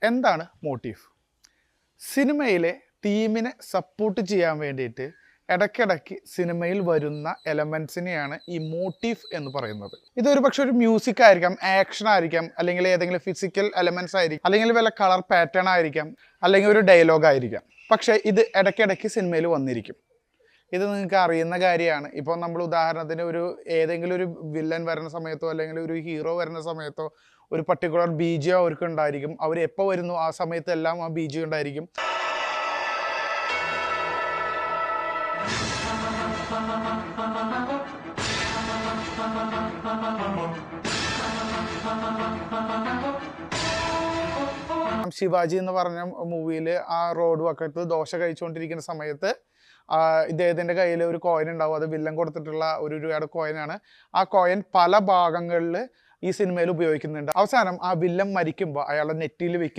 എന്താണ് മോട്ടീവ്? സിനിമയിലെ തീമിനെ സപ്പോർട്ട് ചെയ്യാൻ വേണ്ടിയിട്ട് ഇടയ്ക്കിടയ്ക്ക് സിനിമയിൽ വരുന്ന എലമെൻസിനെയാണ് ഈ മോട്ടീവ് എന്ന് പറയുന്നത്. ഇതൊരു പക്ഷെ ഒരു മ്യൂസിക് ആയിരിക്കാം, ആക്ഷൻ ആയിരിക്കാം, അല്ലെങ്കിൽ ഏതെങ്കിലും ഫിസിക്കൽ എലമെൻസ് ആയിരിക്കും, അല്ലെങ്കിൽ വല്ല കളർ പാറ്റേൺ ആയിരിക്കാം, അല്ലെങ്കിൽ ഒരു ഡയലോഗ് ആയിരിക്കാം. പക്ഷേ ഇത് ഇടയ്ക്കിടയ്ക്ക് സിനിമയിൽ വന്നിരിക്കും. ഇത് നിങ്ങൾക്ക് അറിയുന്ന കാര്യമാണ്. ഇപ്പോൾ നമ്മൾ ഉദാഹരണത്തിന് ഏതെങ്കിലും ഒരു വില്ലൻ വരുന്ന സമയത്തോ അല്ലെങ്കിൽ ഒരു ഹീറോ വരുന്ന സമയത്തോ ഒരു പർട്ടിക്കുലർ ബീജിയോ അവർക്ക് ഉണ്ടായിരിക്കും. അവർ എപ്പോൾ വരുന്നു ആ സമയത്തെല്ലാം ആ ബീജിയോ ഉണ്ടായിരിക്കും. ശിവാജി എന്ന് പറഞ്ഞ മൂവിയിൽ ആ റോഡ് വക്കത്ത് ദോശ കഴിച്ചുകൊണ്ടിരിക്കുന്ന സമയത്ത് ഇദ്ദേഹത്തിൻ്റെ കയ്യിൽ ഒരു കോയിൻ ഉണ്ടാവും. അത് വില്ലൻ കൊടുത്തിട്ടുള്ള ഒരു രൂപയുടെ കോയിനാണ്. ആ കോയിൻ പല ഭാഗങ്ങളിൽ ഈ സിനിമയിൽ ഉപയോഗിക്കുന്നുണ്ട്. അവസാനം ആ വില്ലൻ മരിക്കുമ്പോൾ അയാളുടെ നെറ്റിയിൽ വെക്കുന്ന